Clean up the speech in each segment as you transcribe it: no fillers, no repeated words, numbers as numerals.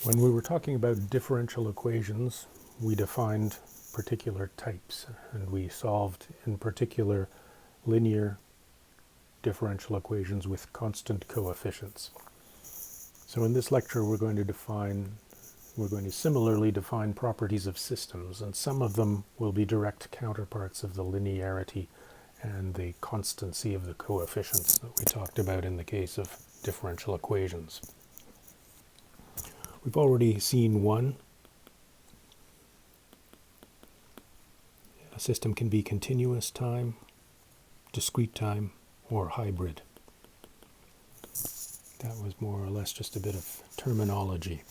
When we were talking about differential equations, we defined particular types, and we solved in particular linear differential equations with constant coefficients. So in this lecture we're going to similarly define properties of systems, and some of them will be direct counterparts of the linearity and the constancy of the coefficients that we talked about in the case of differential equations. We've already seen one. A system can be continuous time, discrete time, or hybrid. That was more or less just a bit of terminology.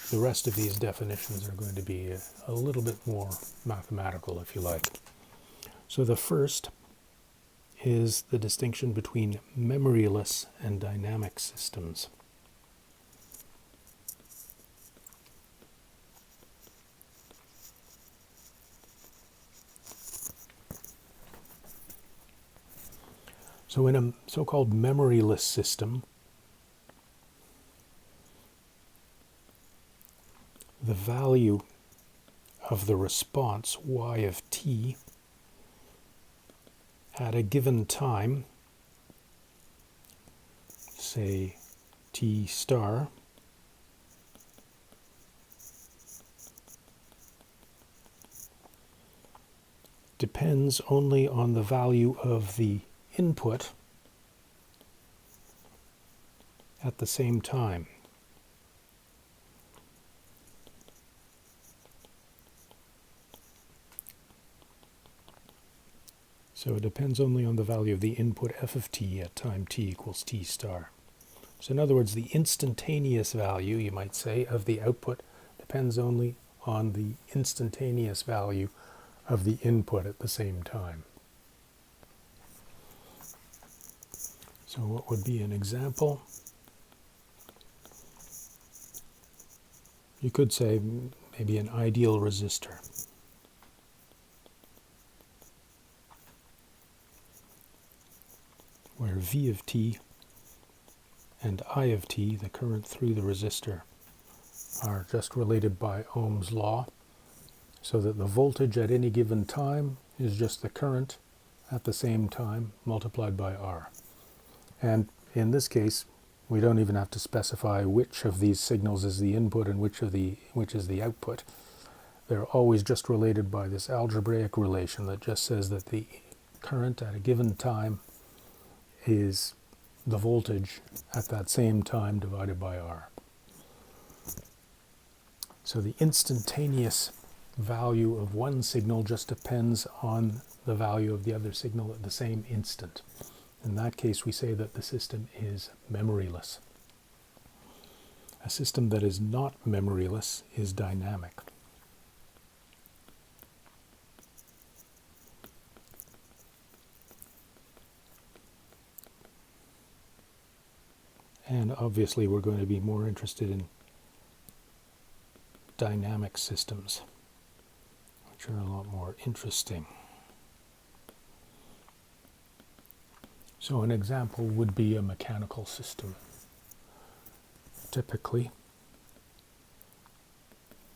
The rest of these definitions are going to be a little bit more mathematical, if you like. So the first is the distinction between memoryless and dynamic systems. So in a so-called memoryless system, the value of the response y of t at a given time, say t star, depends only on the value of the input at the same time. So it depends only on the value of the input f of t at time t equals t star. So in other words, the instantaneous value, you might say, of the output depends only on the instantaneous value of the input at the same time. So what would be an example? You could say maybe an ideal resistor. Where V of t and I of t, the current through the resistor, are just related by Ohm's law, so that the voltage at any given time is just the current at the same time multiplied by R. And in this case, we don't even have to specify which of these signals is the input and which is the output. They're always just related by this algebraic relation that just says that the current at a given time is the voltage at that same time divided by R. So the instantaneous value of one signal just depends on the value of the other signal at the same instant. In that case, we say that the system is memoryless. A system that is not memoryless is dynamic. And obviously we're going to be more interested in dynamic systems, which are a lot more interesting. So an example would be a mechanical system. Typically,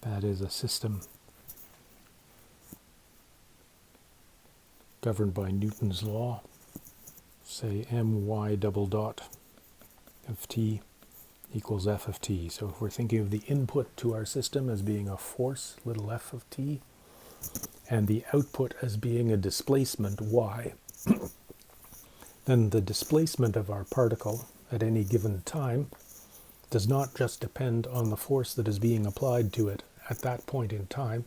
that is a system governed by Newton's law, say my double dot of t equals f of t. So if we're thinking of the input to our system as being a force, little f of t, and the output as being a displacement y, then the displacement of our particle at any given time does not just depend on the force that is being applied to it at that point in time.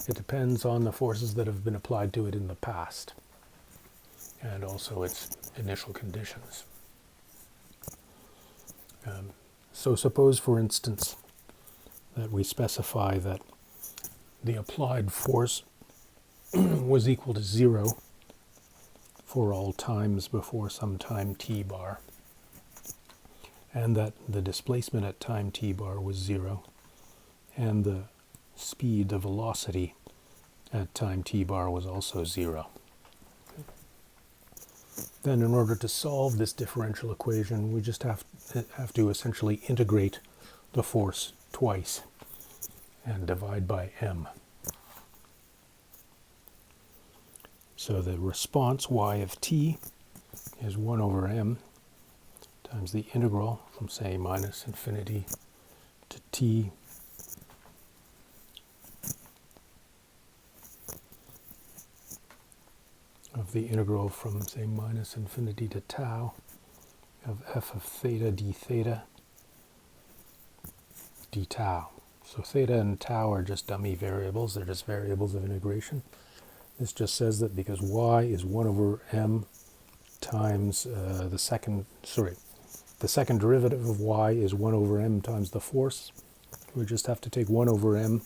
It depends on the forces that have been applied to it in the past, and also its initial conditions. So suppose, for instance, that we specify that the applied force was equal to 0 for all times before some time t bar, and that the displacement at time t bar was 0, and the speed, the velocity at time t bar was also 0. Then in order to solve this differential equation, we just have to essentially integrate the force twice and divide by m. So the response y of t is 1 over m times the integral from, say, minus infinity to t of the integral from, say, minus infinity to tau of f of theta d theta d tau. So theta and tau are just dummy variables. They're just variables of integration. This just says that because y is 1 over m times the second derivative of y is 1 over m times the force, we just have to take 1 over m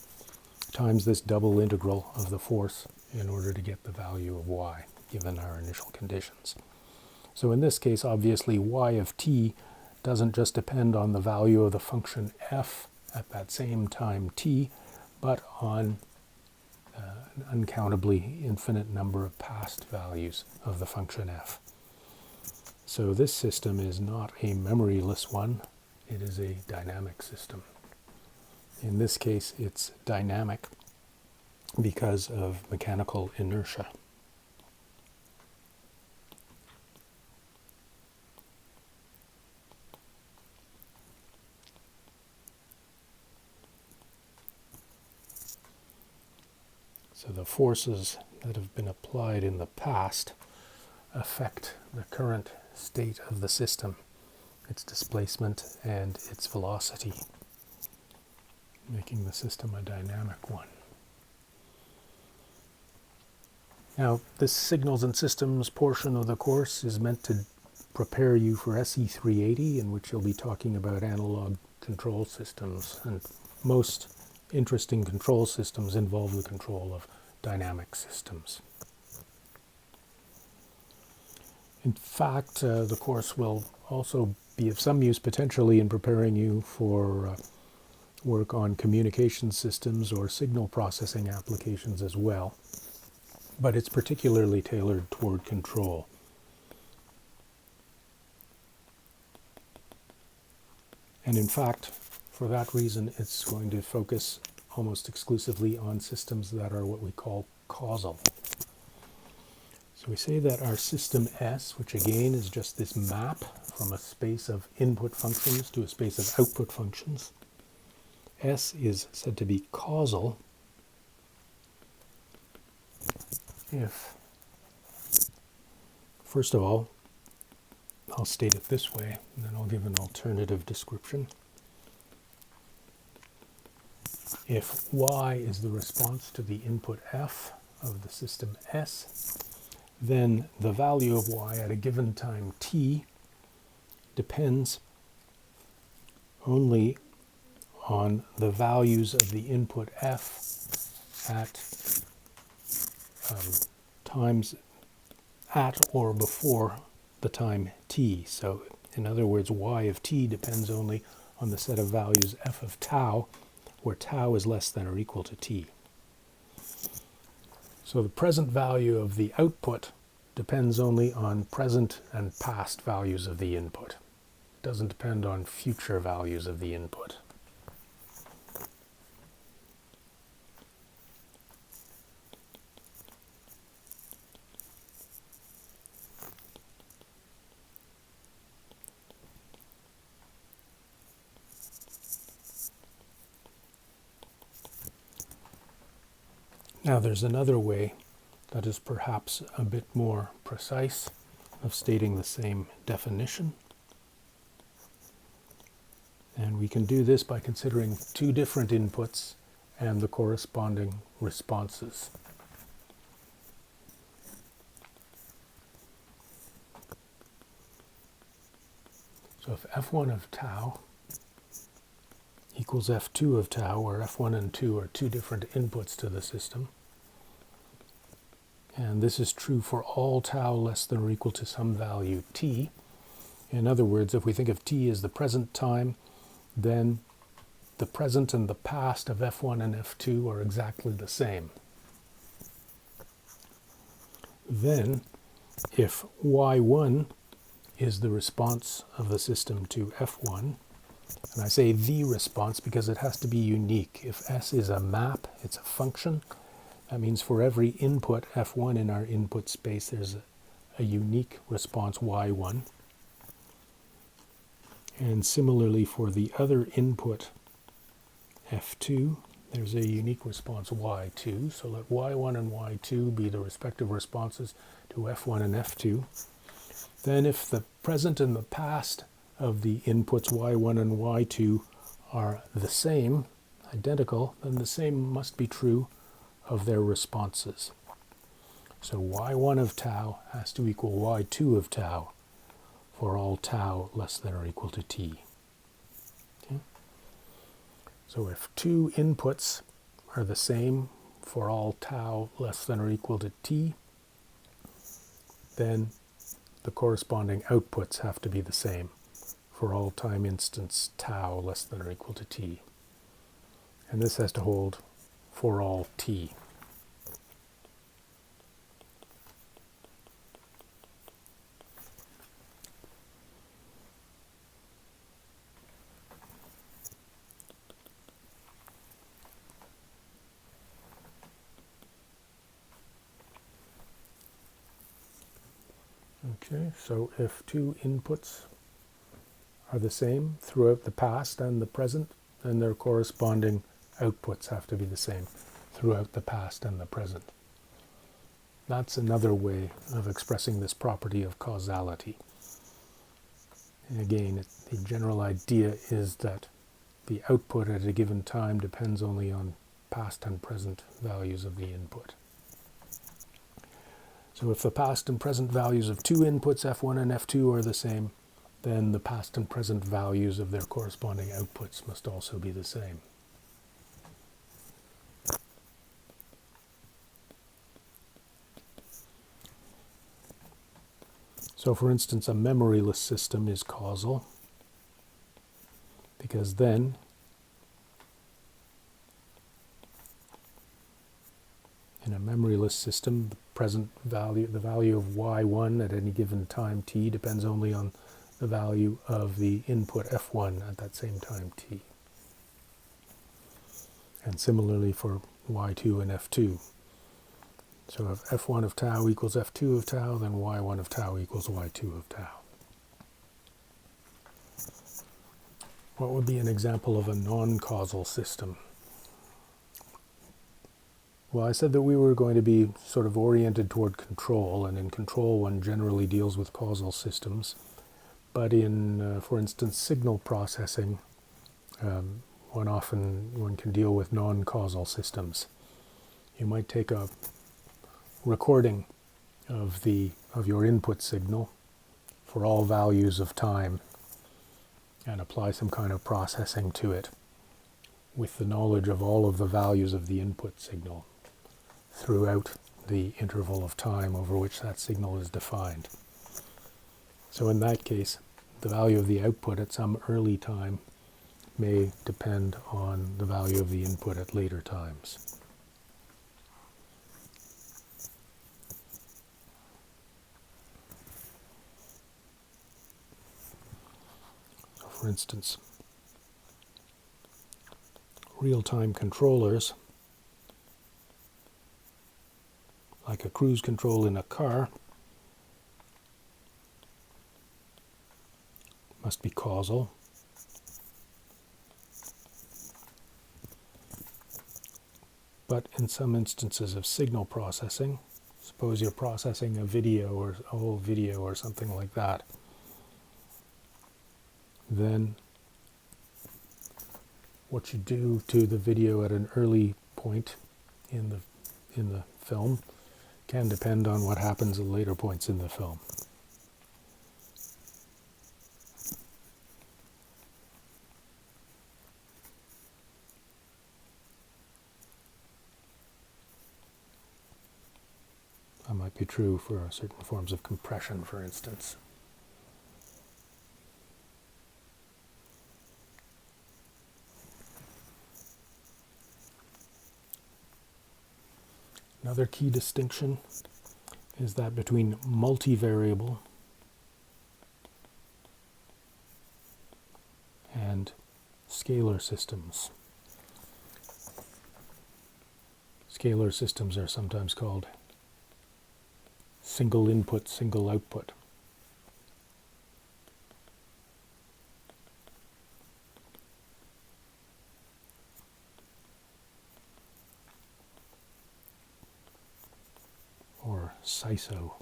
times this double integral of the force in order to get the value of y, given our initial conditions. So in this case, obviously, y of t doesn't just depend on the value of the function f at that same time t, but on an uncountably infinite number of past values of the function f. So this system is not a memoryless one, it is a dynamic system. In this case, it's dynamic because of mechanical inertia. So the forces that have been applied in the past affect the current state of the system, its displacement and its velocity, making the system a dynamic one. Now, this signals and systems portion of the course is meant to prepare you for SE 380, in which you'll be talking about analog control systems, and most interesting control systems involve the control of dynamic systems. In fact, the course will also be of some use potentially in preparing you for work on communication systems or signal processing applications as well, but it's particularly tailored toward control. And in fact, for that reason, it's going to focus almost exclusively on systems that are what we call causal. So we say that our system S, which again is just this map from a space of input functions to a space of output functions, S is said to be causal if, first of all, I'll state it this way, and then I'll give an alternative description. If y is the response to the input f of the system S, then the value of y at a given time t depends only on the values of the input f at times at or before the time t. So in other words, y of t depends only on the set of values f of tau, where tau is less than or equal to t. So the present value of the output depends only on present and past values of the input. It doesn't depend on future values of the input. Now there's another way that is perhaps a bit more precise of stating the same definition. And we can do this by considering two different inputs and the corresponding responses. So if f1 of tau equals f2 of tau, where f1 and 2 are two different inputs to the system, and this is true for all tau less than or equal to some value t. In other words, if we think of t as the present time, then the present and the past of f1 and f2 are exactly the same. Then, if y1 is the response of the system to f1, And I say the response because it has to be unique. If S is a map, it's a function. That means for every input F1 in our input space, there's a unique response Y1. And similarly for the other input F2, there's a unique response Y2. So let Y1 and Y2 be the respective responses to F1 and F2. Then if the present and the past of the inputs Y1 and Y2 are the same, identical, then the same must be true of their responses. So Y1 of tau has to equal Y2 of tau for all tau less than or equal to t. Okay? So if two inputs are the same for all tau less than or equal to t, then the corresponding outputs have to be the same for all time instants tau less than or equal to t. And this has to hold for all t. Okay, so if two inputs are the same throughout the past and the present, then their corresponding outputs have to be the same throughout the past and the present. That's another way of expressing this property of causality. And again, the general idea is that the output at a given time depends only on past and present values of the input. So if the past and present values of two inputs, F1 and F2, are the same, then the past and present values of their corresponding outputs must also be the same. So for instance, a memoryless system is causal, because then in a memoryless system, the present value, the value of Y1 at any given time t depends only on the value of the input F1 at that same time t. And similarly for Y2 and F2. So if F1 of tau equals F2 of tau, then Y1 of tau equals Y2 of tau. What would be an example of a non-causal system? Well, I said that we were going to be sort of oriented toward control, and in control one generally deals with causal systems. But in, for instance, signal processing, one can deal with non-causal systems. You might take a recording of your input signal for all values of time and apply some kind of processing to it with the knowledge of all of the values of the input signal throughout the interval of time over which that signal is defined. So in that case, the value of the output at some early time may depend on the value of the input at later times. So for instance, real-time controllers, like a cruise control in a car, must be causal. But in some instances of signal processing, suppose you're processing a video or a whole video or something like that, then what you do to the video at an early point in the film can depend on what happens at later points in the film. That might be true for certain forms of compression, for instance. Another key distinction is that between multivariable and scalar systems. Scalar systems are sometimes called single input, single output. Or SISO.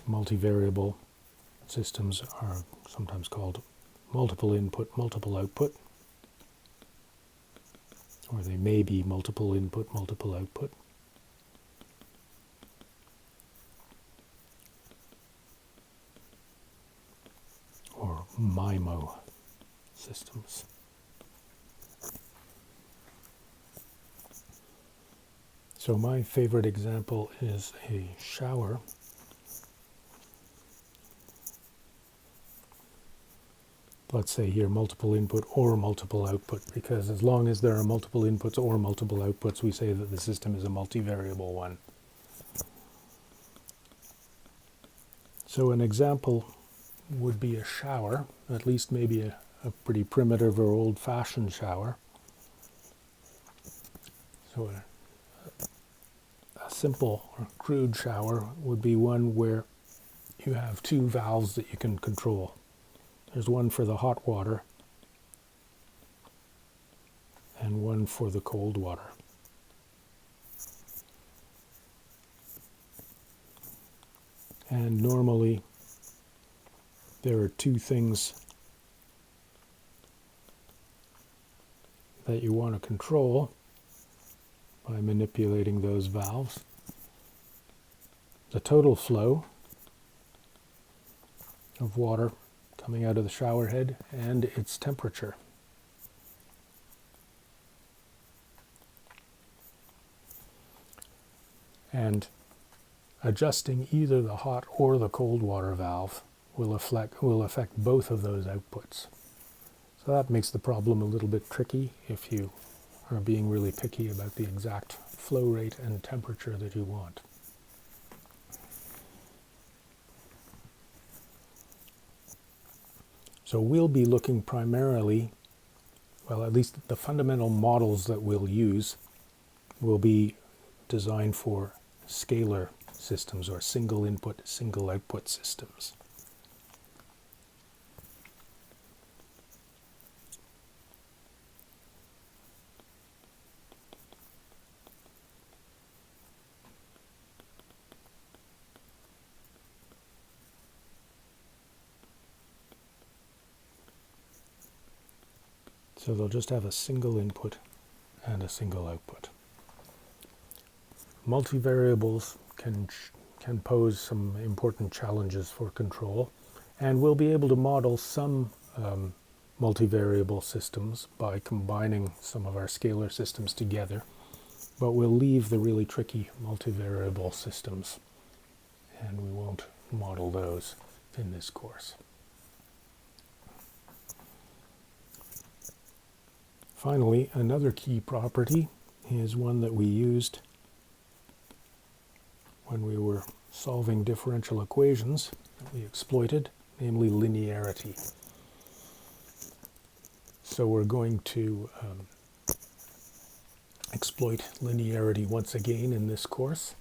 Multivariable systems are sometimes called multiple input, multiple output, or they may be multiple input, multiple output. Or MIMO systems. So my favorite example is a shower. Let's say here multiple input or multiple output, because as long as there are multiple inputs or multiple outputs, we say that the system is a multivariable one. So an example would be a shower, at least maybe a pretty primitive or old-fashioned shower. So a simple or crude shower would be one where you have two valves that you can control. There's one for the hot water and one for the cold water. And normally there are two things that you want to control by manipulating those valves. The total flow of water coming out of the shower head and its temperature. And adjusting either the hot or the cold water valve will affect both of those outputs. So that makes the problem a little bit tricky if you are being really picky about the exact flow rate and temperature that you want. So we'll be looking primarily, well, at least the fundamental models that we'll use will be designed for scalar systems or single input, single output systems. So they'll just have a single input and a single output. Multivariables can pose some important challenges for control, and we'll be able to model some multivariable systems by combining some of our scalar systems together, but we'll leave the really tricky multivariable systems, and we won't model those in this course. Finally, another key property is one that we used when we were solving differential equations that we exploited, namely linearity. So we're going to exploit linearity once again in this course.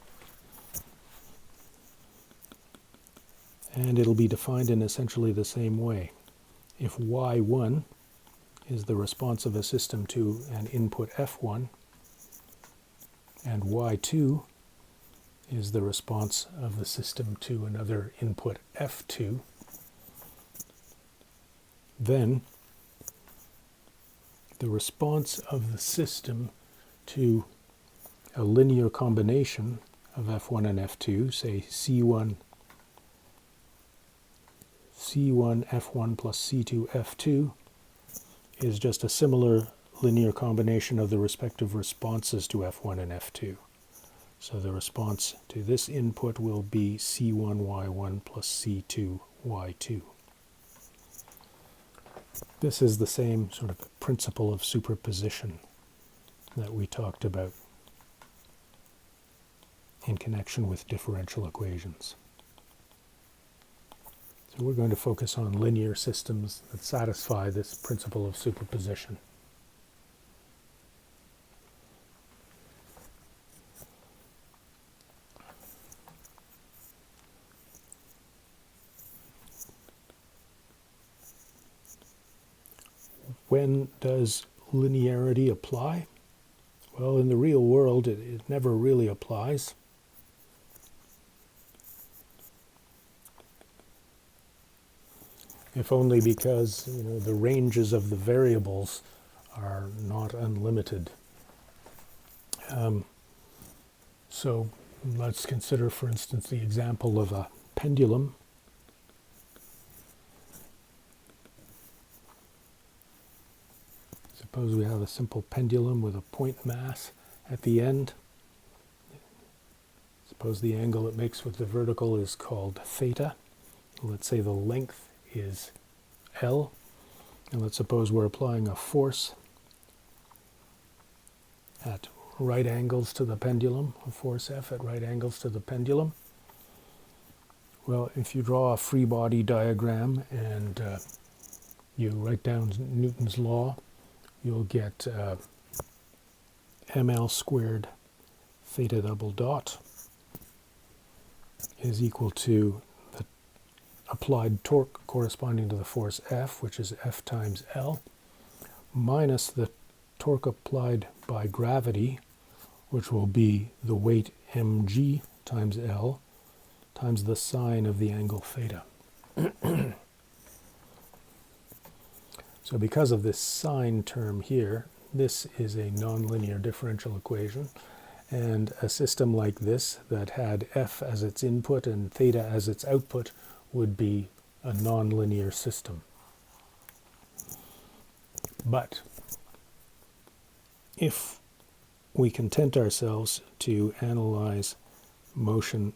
And it'll be defined in essentially the same way. If y1 is the response of a system to an input f1, and y2 is the response of the system to another input f2, then the response of the system to a linear combination of f1 and f2, say c1 f1 plus c2 f2, is just a similar linear combination of the respective responses to f1 and f2. So the response to this input will be c1y1 plus c2y2. This is the same sort of principle of superposition that we talked about in connection with differential equations. So we're going to focus on linear systems that satisfy this principle of superposition. When does linearity apply? Well, in the real world, it never really applies. If only because, the ranges of the variables are not unlimited. So let's consider, for instance, the example of a pendulum. Suppose we have a simple pendulum with a point mass at the end. Suppose the angle it makes with the vertical is called theta. Let's say the length is L. And let's suppose we're applying a force at right angles to the pendulum, a force F at right angles to the pendulum. Well, if you draw a free body diagram and you write down Newton's law, you'll get ml squared theta double dot is equal to the applied torque corresponding to the force F, which is F times L, minus the torque applied by gravity, which will be the weight mg times L, times the sine of the angle theta. So because of this sine term here, this is a nonlinear differential equation, and a system like this that had F as its input and theta as its output would be a nonlinear system. But if we content ourselves to analyze motion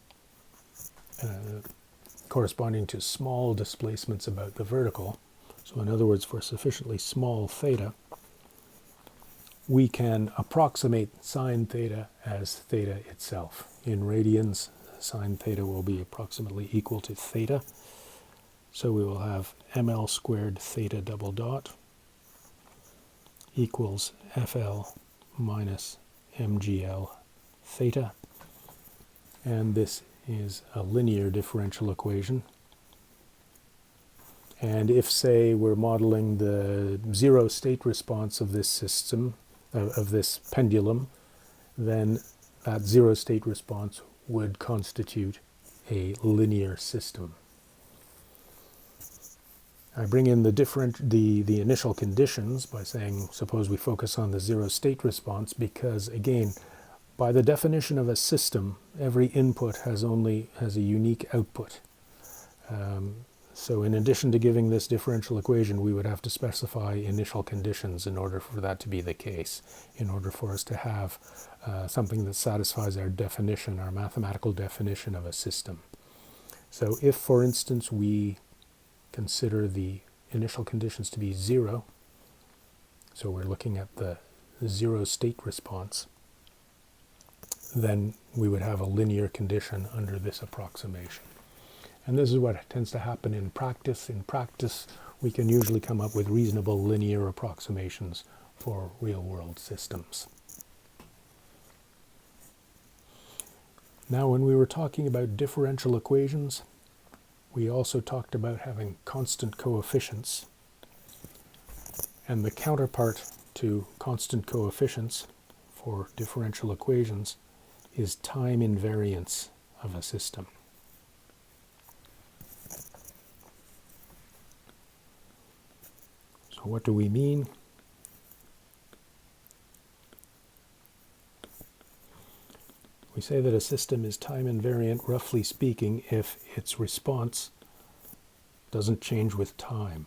corresponding to small displacements about the vertical, so in other words, for sufficiently small theta, we can approximate sine theta as theta itself. In radians, sine theta will be approximately equal to theta. So we will have ml squared theta double dot equals FL minus MGL theta. And this is a linear differential equation. And if, say, we're modeling the zero state response of this system, of this pendulum, then that zero state response would constitute a linear system. I bring in the initial conditions by saying, suppose we focus on the zero state response, because again, by the definition of a system, every input has a unique output. So in addition to giving this differential equation, we would have to specify initial conditions in order for that to be the case, in order for us to have something that satisfies our definition, our mathematical definition of a system. So if, for instance, we consider the initial conditions to be 0, so we're looking at the zero state response, then we would have a linear condition under this approximation. And this is what tends to happen in practice. In practice, we can usually come up with reasonable linear approximations for real-world systems. Now, when we were talking about differential equations, we also talked about having constant coefficients. And the counterpart to constant coefficients for differential equations is time invariance of a system. So what do we mean? We say that a system is time invariant, roughly speaking, if its response doesn't change with time.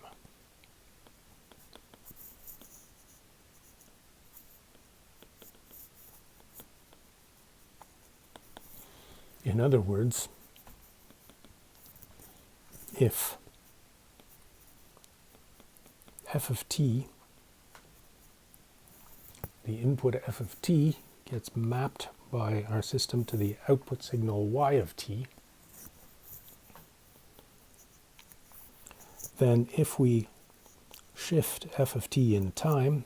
In other words, if f of t, the input f of t gets mapped by our system to the output signal y of t, then if we shift f of t in time,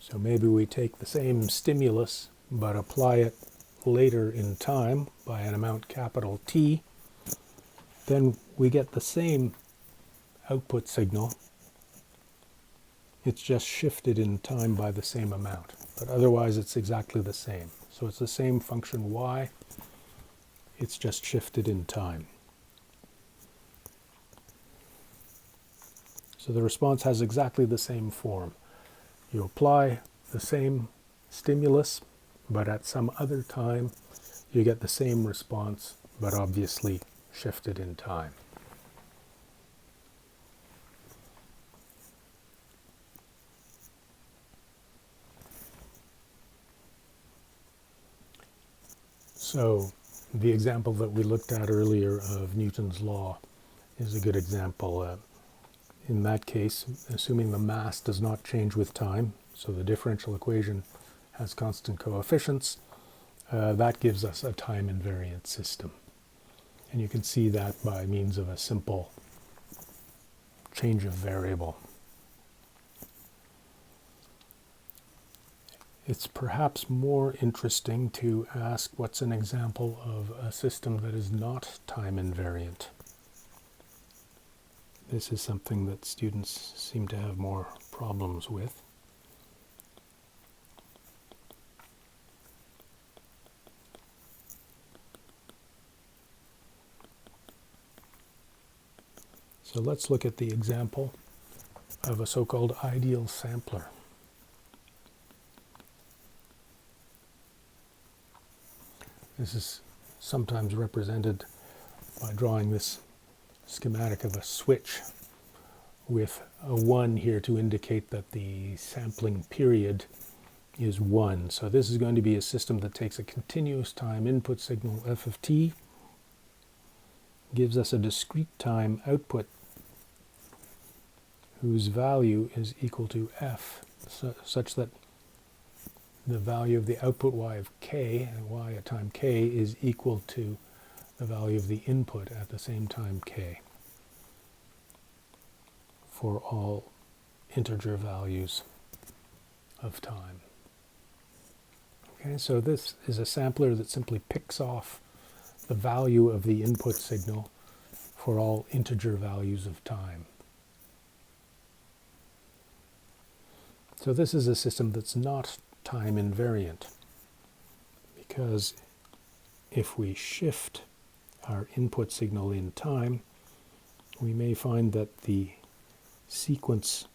so maybe we take the same stimulus but apply it later in time by an amount capital T, then we get the same output signal. It's just shifted in time by the same amount, but otherwise it's exactly the same. So it's the same function y, it's just shifted in time. So the response has exactly the same form. You apply the same stimulus, but at some other time you get the same response, but obviously shifted in time. So the example that we looked at earlier of Newton's law is a good example. In that case, assuming the mass does not change with time, so the differential equation has constant coefficients, that gives us a time invariant system. And you can see that by means of a simple change of variable. It's perhaps more interesting to ask what's an example of a system that is not time invariant. This is something that students seem to have more problems with. So let's look at the example of a so-called ideal sampler. This is sometimes represented by drawing this schematic of a switch with a 1 here to indicate that the sampling period is 1. So this is going to be a system that takes a continuous time input signal f of t, gives us a discrete time output whose value is equal to f, such that the value of the output y of k, and y at time k, is equal to the value of the input at the same time k for all integer values of time. Okay, so this is a sampler that simply picks off the value of the input signal for all integer values of time. So this is a system that's not time invariant, because if we shift our input signal in time, we may find that the sequence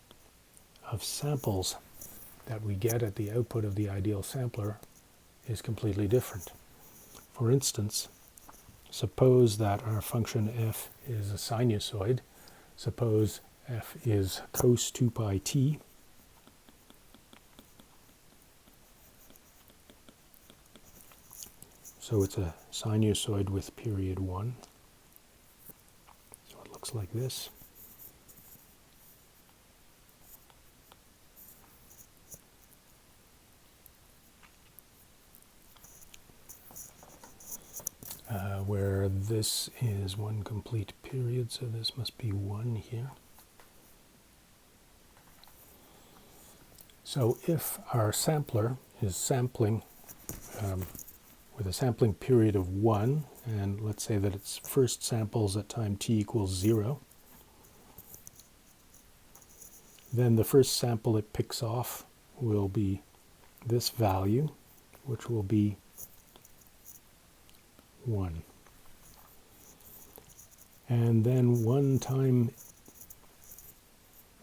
of samples that we get at the output of the ideal sampler is completely different. For instance, suppose that our function f is a sinusoid. Suppose f is cos 2 pi t. So it's a sinusoid with period 1. So it looks like this. Where this is one complete period, so this must be 1 here. So if our sampler is sampling with a sampling period of 1, and let's say that its first samples at time t equals 0, then the first sample it picks off will be this value, which will be 1. And then one time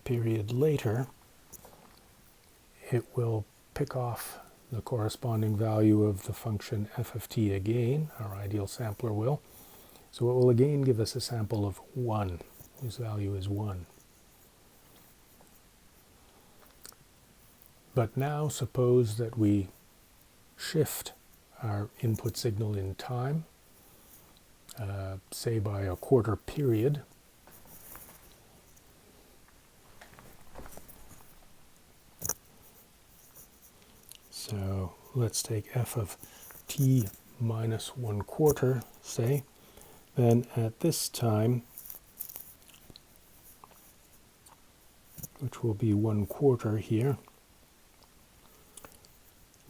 period later, it will pick off the corresponding value of the function f of t again, our ideal sampler will. So it will again give us a sample of 1, whose value is 1. But now suppose that we shift our input signal in time, say by a quarter period. So let's take f of t minus 1/4, say. then at this time, which will be 1/4 here,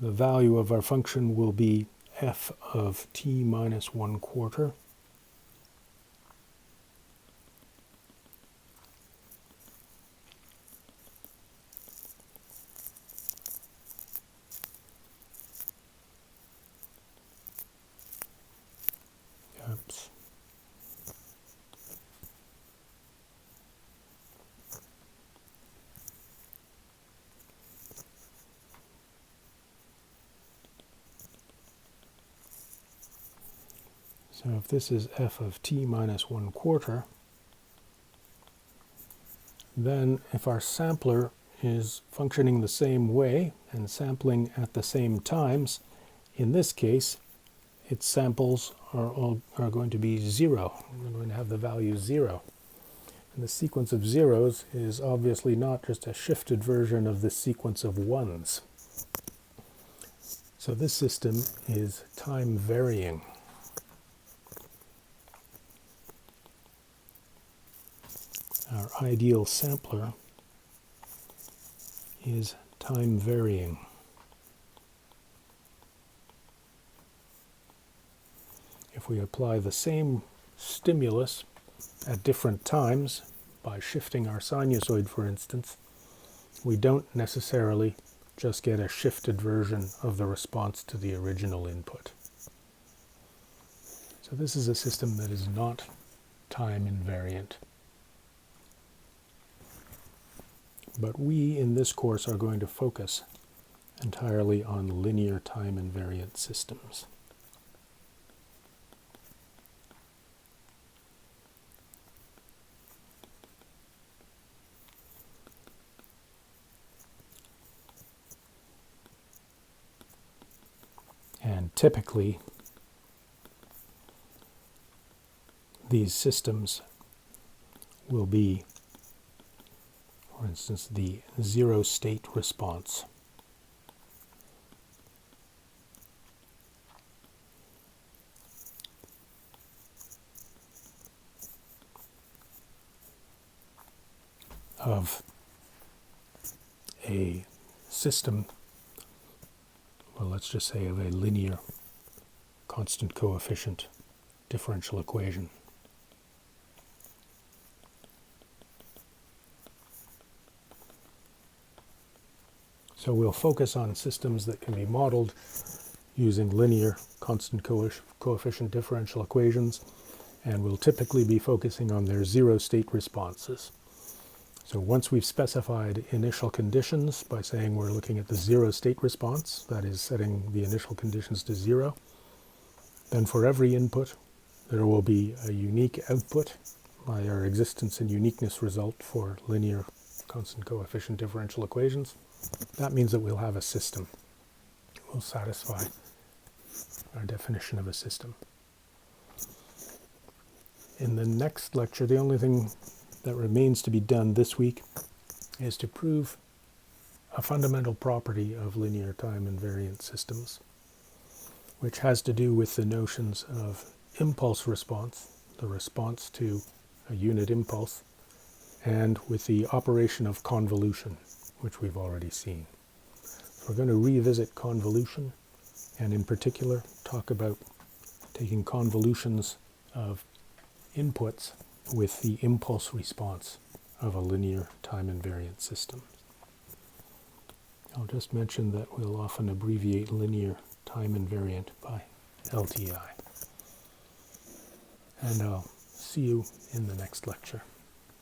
the value of our function will be f of t minus 1/4. Oops. So if this is f of t minus 1/4, then if our sampler is functioning the same way and sampling at the same times, in this case, its samples are going to be 0. We're going to have the value 0. And the sequence of zeros is obviously not just a shifted version of the sequence of ones. So this system is time varying. Our ideal sampler is time varying. If we apply the same stimulus at different times, by shifting our sinusoid, for instance, we don't necessarily just get a shifted version of the response to the original input. So this is a system that is not time invariant. But we, in this course, are going to focus entirely on linear time invariant systems. And typically, these systems will be, for instance, the zero state response. Of a system, well, let's just say of a linear constant coefficient differential equation. So we'll focus on systems that can be modeled using linear constant coefficient differential equations, and we'll typically be focusing on their zero state responses. So once we've specified initial conditions by saying we're looking at the zero state response, that is setting the initial conditions to 0, then for every input there will be a unique output by our existence and uniqueness result for linear constant coefficient differential equations. That means that we'll have a system. It will satisfy our definition of a system. In the next lecture, the only thing that remains to be done this week is to prove a fundamental property of linear time invariant systems, which has to do with the notions of impulse response, the response to a unit impulse, and with the operation of convolution, which we've already seen. So we're going to revisit convolution, and in particular talk about taking convolutions of inputs with the impulse response of a linear time invariant system. I'll just mention that we'll often abbreviate linear time invariant by LTI. And I'll see you in the next lecture.